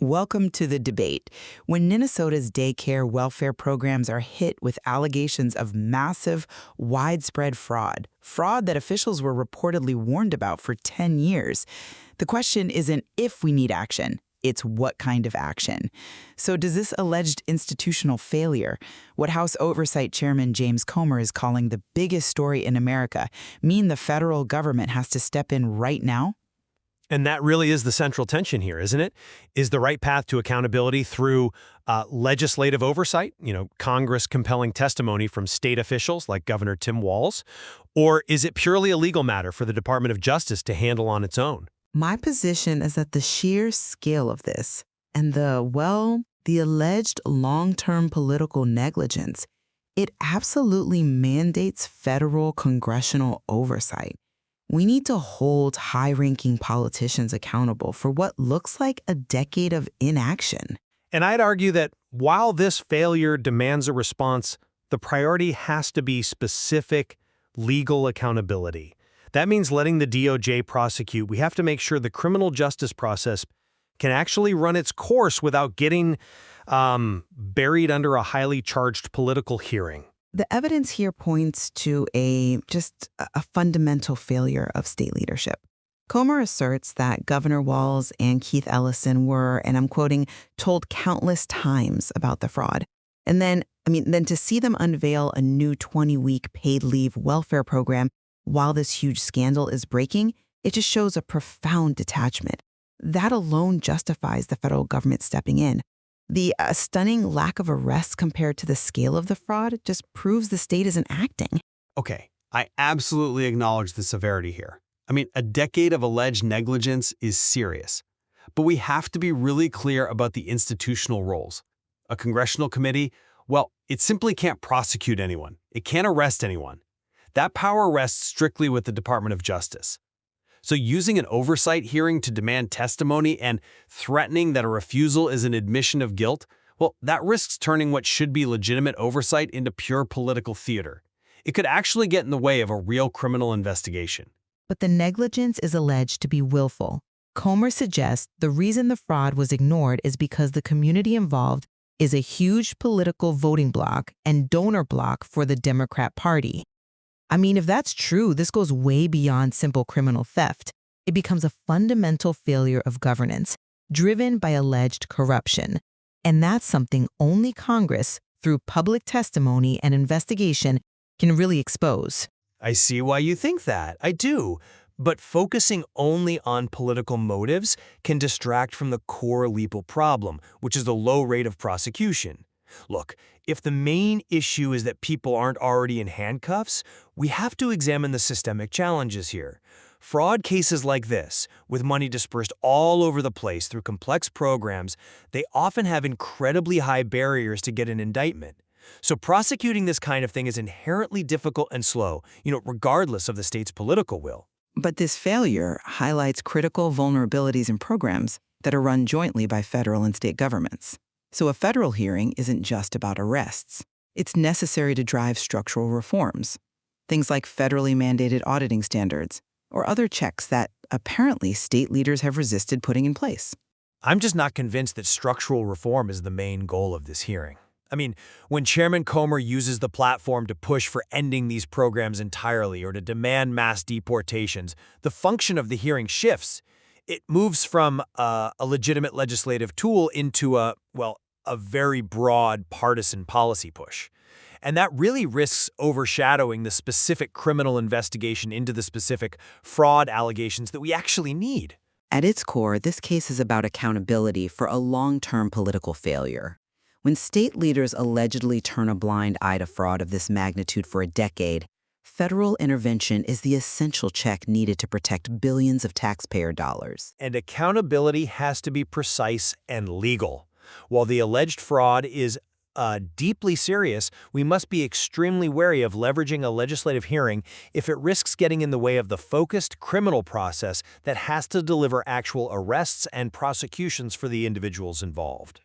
Welcome to the debate. When Minnesota's daycare welfare programs are hit with allegations of massive, widespread fraud that officials were reportedly warned about for 10 years, the question isn't if we need action, it's what kind of action. So does this alleged institutional failure, what House Oversight Chairman James Comer is calling the biggest story in America, mean the federal government has to step in right now? And that really is the central tension here, isn't it? Is the right path to accountability through legislative oversight, Congress compelling testimony from state officials like Governor Tim Walz, or is it purely a legal matter for the Department of Justice to handle on its own? My position is that the sheer scale of this and the alleged long-term political negligence, it absolutely mandates federal congressional oversight. We need to hold high-ranking politicians accountable for what looks like a decade of inaction. And I'd argue that while this failure demands a response, the priority has to be specific legal accountability. That means letting the DOJ prosecute. We have to make sure the criminal justice process can actually run its course without getting buried under a highly charged political hearing. The evidence here points to a fundamental failure of state leadership. Comer asserts that Governor Walz and Keith Ellison were, and I'm quoting, told countless times about the fraud. And then to see them unveil a new 20-week paid leave welfare program while this huge scandal is breaking, it just shows a profound detachment. That alone justifies the federal government stepping in. The stunning lack of arrests compared to the scale of the fraud just proves the state isn't acting. Okay, I absolutely acknowledge the severity here. A decade of alleged negligence is serious. But we have to be really clear about the institutional roles. A congressional committee, well, it simply can't prosecute anyone. It can't arrest anyone. That power rests strictly with the Department of Justice. So using an oversight hearing to demand testimony and threatening that a refusal is an admission of guilt, well, that risks turning what should be legitimate oversight into pure political theater. It could actually get in the way of a real criminal investigation. But the negligence is alleged to be willful. Comer suggests the reason the fraud was ignored is because the community involved is a huge political voting bloc and donor bloc for the Democrat Party. If that's true, this goes way beyond simple criminal theft. It becomes a fundamental failure of governance, driven by alleged corruption. And that's something only Congress, through public testimony and investigation, can really expose. I see why you think that. I do. But focusing only on political motives can distract from the core legal problem, which is the low rate of prosecution. Look, if the main issue is that people aren't already in handcuffs, we have to examine the systemic challenges here. Fraud cases like this, with money dispersed all over the place through complex programs, they often have incredibly high barriers to get an indictment. So prosecuting this kind of thing is inherently difficult and slow, regardless of the state's political will. But this failure highlights critical vulnerabilities in programs that are run jointly by federal and state governments. So a federal hearing isn't just about arrests. It's necessary to drive structural reforms, things like federally mandated auditing standards, or other checks that apparently state leaders have resisted putting in place. I'm just not convinced that structural reform is the main goal of this hearing. When Chairman Comer uses the platform to push for ending these programs entirely or to demand mass deportations, the function of the hearing shifts. It moves from a legitimate legislative tool into a very broad partisan policy push. And that really risks overshadowing the specific criminal investigation into the specific fraud allegations that we actually need. At its core, this case is about accountability for a long-term political failure. When state leaders allegedly turn a blind eye to fraud of this magnitude for a decade, federal intervention is the essential check needed to protect billions of taxpayer dollars. And accountability has to be precise and legal. While the alleged fraud is deeply serious, we must be extremely wary of leveraging a legislative hearing if it risks getting in the way of the focused criminal process that has to deliver actual arrests and prosecutions for the individuals involved.